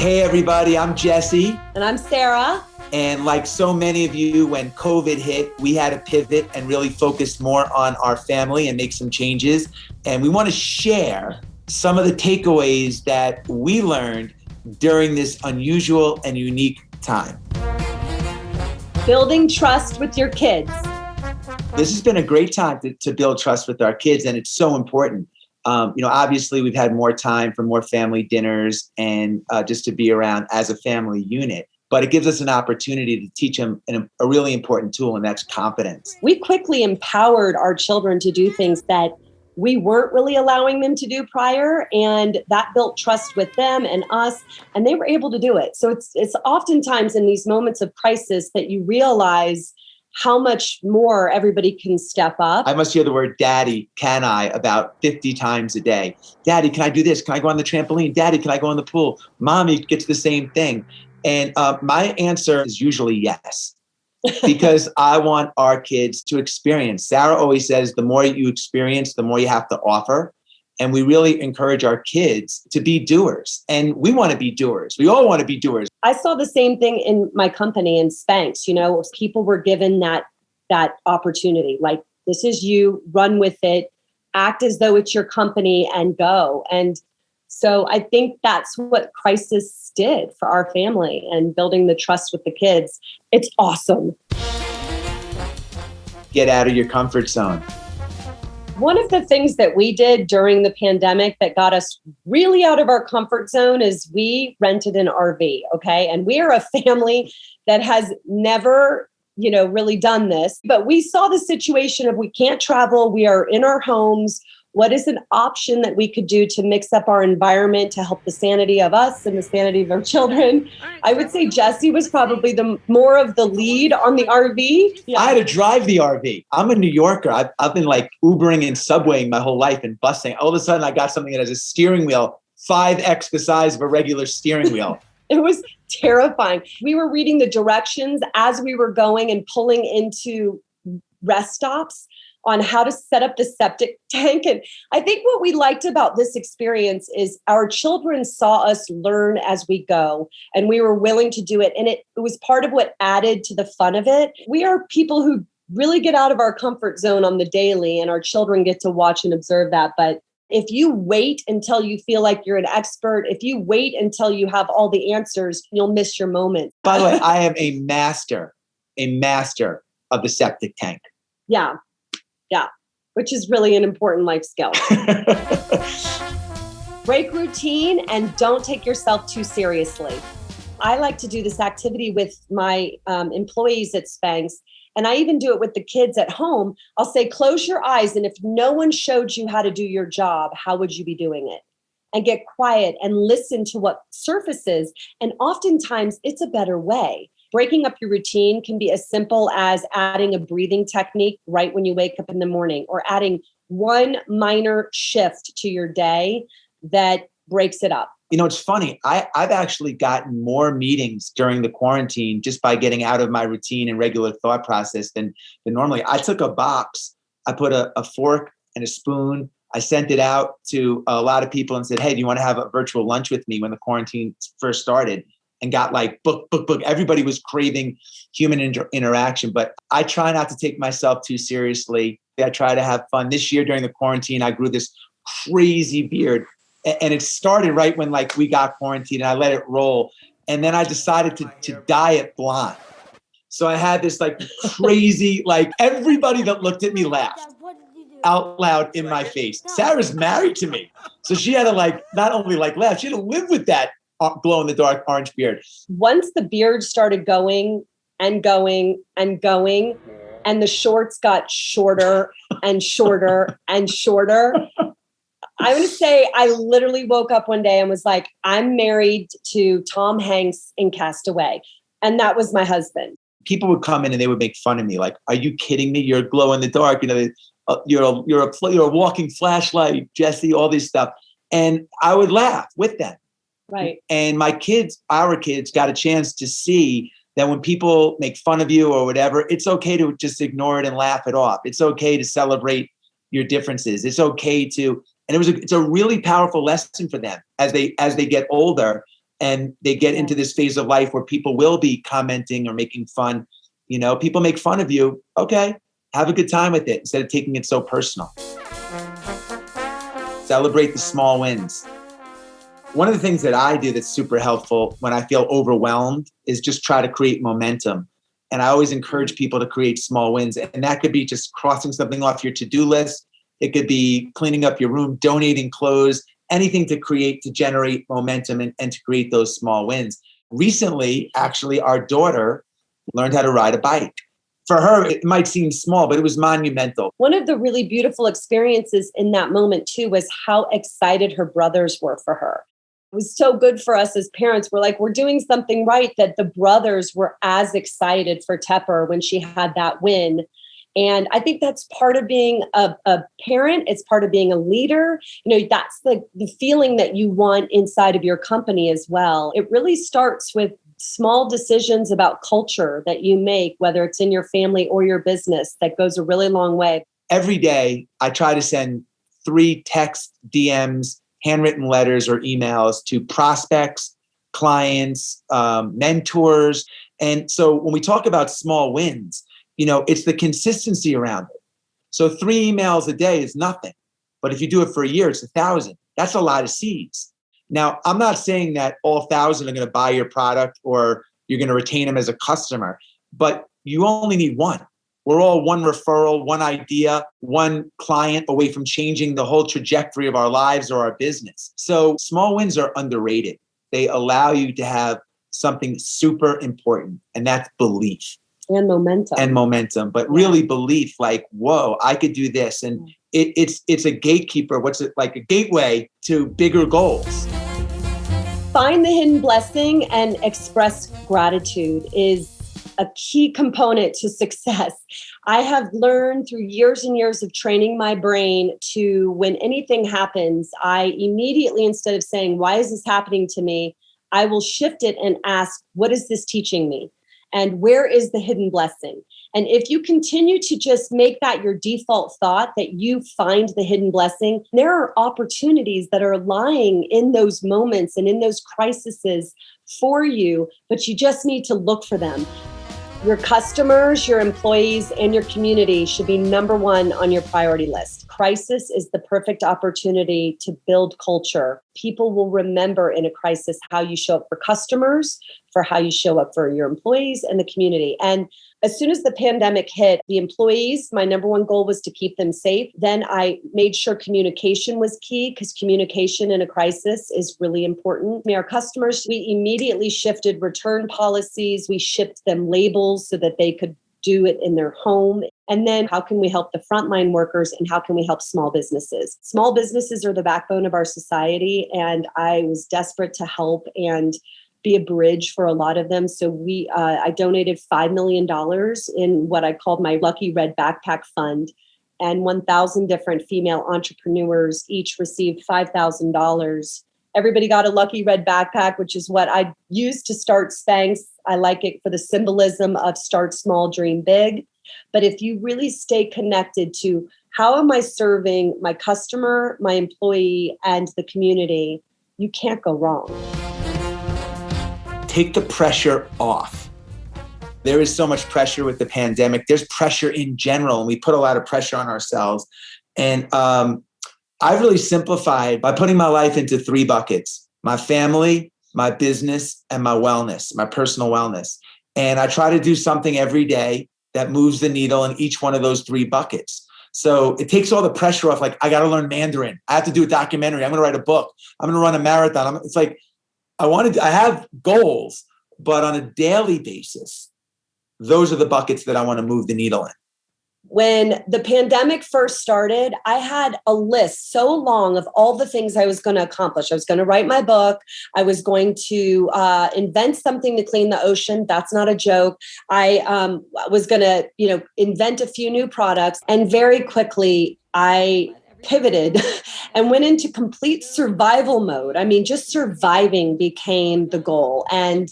Hey everybody, I'm Jesse. And I'm Sara. And like so many of you, when COVID hit, we had to pivot and really focus more on our family and make some changes. And we want to share some of the takeaways that we learned during this unusual and unique time. Building trust with your kids. This has been a great time to build trust with our kids, and it's so important. Obviously we've had more time for more family dinners and just to be around as a family unit. But it gives us an opportunity to teach them a really important tool, and that's confidence. We quickly empowered our children to do things that we weren't really allowing them to do prior, and that built trust with them and us, and they were able to do it. So it's oftentimes in these moments of crisis that you realize how much more everybody can step up. I must hear the word daddy, can I, about 50 times a day. Daddy, can I do this? Can I go on the trampoline? Daddy, can I go in the pool? Mommy gets the same thing. And my answer is usually yes, because I want our kids to experience. Sara always says, the more you experience, the more you have to offer. And we really encourage our kids to be doers. And we want to be doers. We all want to be doers. I saw the same thing in my company in Spanx. People were given that opportunity. Like, this is you, run with it, act as though it's your company and go. And so I think that's what crisis did for our family and building the trust with the kids. It's awesome. Get out of your comfort zone. One of the things that we did during the pandemic that got us really out of our comfort zone is we rented an RV, okay? And we are a family that has never, really done this, but we saw the situation of we can't travel, we are in our homes. What is an option that we could do to mix up our environment to help the sanity of us and the sanity of our children? I would say Jesse was probably the more of the lead on the RV. Yeah. I had to drive the RV. I'm a New Yorker. I've been like Ubering and subwaying my whole life and busing. All of a sudden I got something that has a steering wheel 5x the size of a regular steering wheel. It was terrifying. We were reading the directions as we were going and pulling into rest stops on how to set up the septic tank. And I think what we liked about this experience is our children saw us learn as we go, and we were willing to do it. And it was part of what added to the fun of it. We are people who really get out of our comfort zone on the daily, and our children get to watch and observe that. But if you wait until you feel like you're an expert, if you wait until you have all the answers, you'll miss your moment. By the way, I am a master of the septic tank. Yeah, which is really an important life skill. Break routine and don't take yourself too seriously. I like to do this activity with my employees at Spanx, and I even do it with the kids at home. I'll say, close your eyes, and if no one showed you how to do your job, how would you be doing it? And get quiet and listen to what surfaces. And oftentimes it's a better way. Breaking up your routine can be as simple as adding a breathing technique right when you wake up in the morning, or adding one minor shift to your day that breaks it up. It's funny. I've actually gotten more meetings during the quarantine just by getting out of my routine and regular thought process than normally. I took a box, I put a fork and a spoon. I sent it out to a lot of people and said, hey, do you want to have a virtual lunch with me when the quarantine first started? And got like book. Everybody was craving human interaction, but I try not to take myself too seriously. I try to have fun. This year during the quarantine, I grew this crazy beard, and it started right when we got quarantined, and I let it roll. And then I decided to dye it blonde. So I had this crazy, everybody that looked at me laughed out loud in my face. Sarah's married to me. So she had to not only laugh, she had to live with that glow in the dark orange beard. Once the beard started going and going and going, and the shorts got shorter and shorter and shorter, I want to say I literally woke up one day and was like, I'm married to Tom Hanks in Castaway. And that was my husband. People would come in and they would make fun of me. Like, are you kidding me? You're glow in the dark. You're a walking flashlight, Jesse, all this stuff. And I would laugh with them. Right. And our kids got a chance to see that when people make fun of you or whatever, it's okay to just ignore it and laugh it off. It's okay to celebrate your differences. It's okay to, and it's a really powerful lesson for them as they get older. and they get into this phase of life where people will be commenting or making fun. People make fun of you. Okay, have a good time with it instead of taking it so personal. Celebrate the small wins. One of the things that I do that's super helpful when I feel overwhelmed is just try to create momentum. And I always encourage people to create small wins. And that could be just crossing something off your to-do list. It could be cleaning up your room, donating clothes, anything to generate momentum and to create those small wins. Recently, actually, our daughter learned how to ride a bike. For her, it might seem small, but it was monumental. One of the really beautiful experiences in that moment, too, was how excited her brothers were for her. It was so good for us as parents. We're like, we're doing something right, that the brothers were as excited for Tepper when she had that win. And I think that's part of being a parent. It's part of being a leader. That's the feeling that you want inside of your company as well. It really starts with small decisions about culture that you make, whether it's in your family or your business, that goes a really long way. Every day, I try to send 3 text, DMs, handwritten letters or emails to prospects, clients, mentors. And so when we talk about small wins, it's the consistency around it. So 3 emails a day is nothing. But if you do it for a year, it's 1,000. That's a lot of seeds. Now, I'm not saying that all 1,000 are going to buy your product or you're going to retain them as a customer, but you only need one. We're all one referral, one idea, one client away from changing the whole trajectory of our lives or our business. So small wins are underrated. They allow you to have something super important, and that's belief. And momentum. But really belief, like, whoa, I could do this. And it's a gatekeeper. What's it like? A gateway to bigger goals. Find the hidden blessing and express gratitude is a key component to success. I have learned through years and years of training my brain to, when anything happens, I immediately, instead of saying, why is this happening to me? I will shift it and ask, what is this teaching me? And where is the hidden blessing? And if you continue to just make that your default thought, that you find the hidden blessing, there are opportunities that are lying in those moments and in those crises for you, but you just need to look for them. Your customers, your employees, and your community should be number one on your priority list. Crisis is the perfect opportunity to build culture. People will remember in a crisis how you show up for customers, for how you show up for your employees and the community. And as soon as the pandemic hit, the employees, my number one goal was to keep them safe. Then I made sure communication was key, because communication in a crisis is really important. Our customers, we immediately shifted return policies. We shipped them labels so that they could do it in their home. And then how can we help the frontline workers, and how can we help small businesses? Small businesses are the backbone of our society, and I was desperate to help and be a bridge for a lot of them. So I donated $5 million in what I called my Lucky Red Backpack Fund, and 1,000 different female entrepreneurs each received $5,000. Everybody got a Lucky Red Backpack, which is what I used to start Spanx. I like it for the symbolism of start small, dream big. But if you really stay connected to how am I serving my customer, my employee, and the community, you can't go wrong. Take the pressure off. There is so much pressure with the pandemic. There's pressure in general, and we put a lot of pressure on ourselves. And I've really simplified by putting my life into 3 buckets: my family, my business, and my wellness, my personal wellness. And I try to do something every day that moves the needle in each one of those 3 buckets. So it takes all the pressure off. Like, I got to learn Mandarin. I have to do a documentary. I'm going to write a book. I'm going to run a marathon. It's like, I have goals, but on a daily basis, those are the buckets that I want to move the needle in. When the pandemic first started, I had a list so long of all the things I was going to accomplish. I was going to write my book. I was going to invent something to clean the ocean. That's not a joke. I was going to, invent a few new products. And very quickly, I pivoted and went into complete survival mode. I mean, just surviving became the goal. And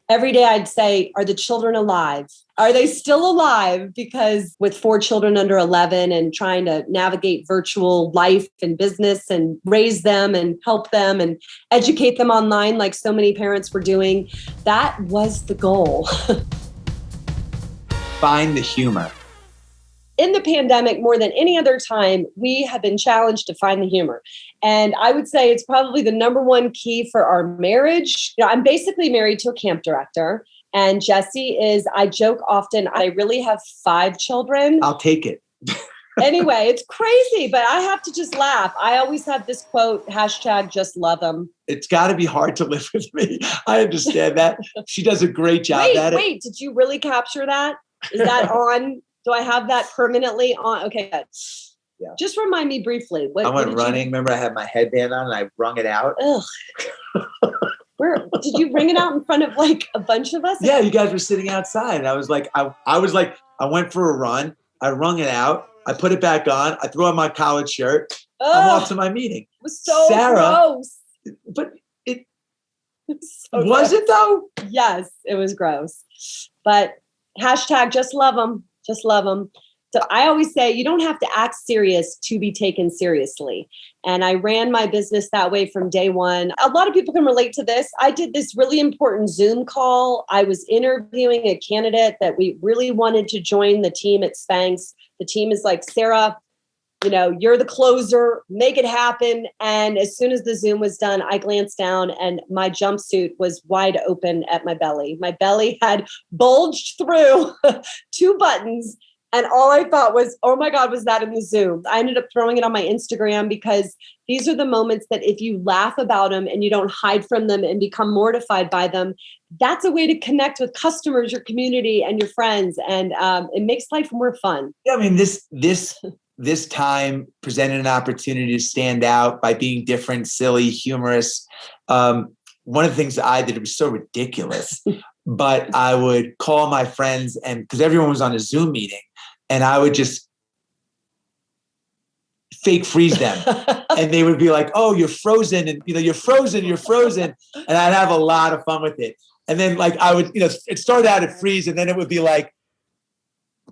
Every day I'd say, are the children alive? Are they still alive? Because with 4 children under 11 and trying to navigate virtual life and business and raise them and help them and educate them online like so many parents were doing, that was the goal. Find the humor. In the pandemic, more than any other time, we have been challenged to find the humor. And I would say it's probably the number one key for our marriage. I'm basically married to a camp director. And Jesse is, I joke often, I really have 5 children. I'll take it. Anyway, it's crazy, but I have to just laugh. I always have this quote, #just love them. It's got to be hard to live with me. I understand that. She does a great job at it. Wait, did you really capture that? Is that on? Do I have that permanently on? Okay, good. Yeah. Just remind me briefly. I went running. Remember, I had my headband on and I wrung it out. Ugh. Where did you ring it out in front of like a bunch of us? Yeah, you guys were sitting outside. And I was like, I went for a run. I wrung it out. I put it back on. I threw on my collared shirt. I'm off to my meeting. It was so gross. But it was it though? Yes, it was gross. But #just love them. Just love them. So I always say you don't have to act serious to be taken seriously. And I ran my business that way from day one. A lot of people can relate to this. I did this really important Zoom call. I was interviewing a candidate that we really wanted to join the team at Spanx. The team is like, Sara, you're the closer, make it happen. And as soon as the Zoom was done, I glanced down and my jumpsuit was wide open at my belly. My belly had bulged through 2 buttons. And all I thought was, oh my God, was that in the Zoom? I ended up throwing it on my Instagram because these are the moments that if you laugh about them and you don't hide from them and become mortified by them, that's a way to connect with customers, your community, and your friends. And it makes life more fun. Yeah, I mean, this time presented an opportunity to stand out by being different, silly, humorous. One of the things that I did, it was so ridiculous, but I would call my friends and because everyone was on a Zoom meeting and I would just fake freeze them and they would be like, oh, you're frozen. And you're frozen. And I'd have a lot of fun with it. And then like, I would, it started out at freeze and then it would be like,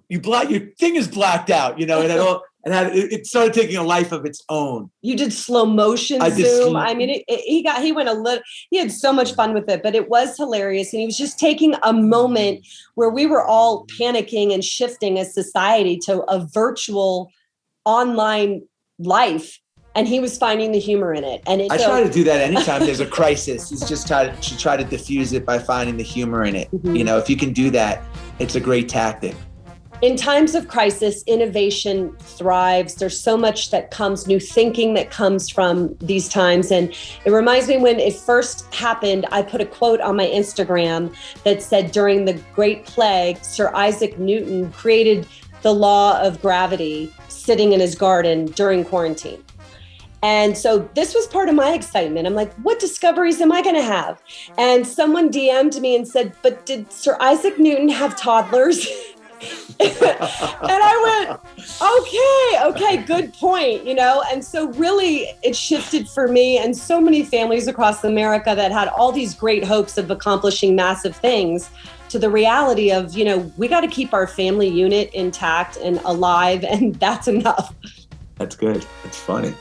your thing is blacked out, and it started taking a life of its own. You did slow motion Zoom. I mean, he had so much fun with it, but it was hilarious. And he was just taking a moment where we were all panicking and shifting as society to a virtual online life. And he was finding the humor in it. And I try to do that anytime there's a crisis. Is just try to diffuse it by finding the humor in it. Mm-hmm. If you can do that, it's a great tactic. In times of crisis, innovation thrives. There's so much that comes, new thinking that comes from these times. And it reminds me when it first happened, I put a quote on my Instagram that said, during the Great Plague, Sir Isaac Newton created the law of gravity sitting in his garden during quarantine. And so this was part of my excitement. I'm like, what discoveries am I going to have? And someone DM'd me and said, but did Sir Isaac Newton have toddlers? And I went, okay, good point, And so really it shifted for me and so many families across America that had all these great hopes of accomplishing massive things to the reality of, we got to keep our family unit intact and alive, and that's enough. That's good. That's funny.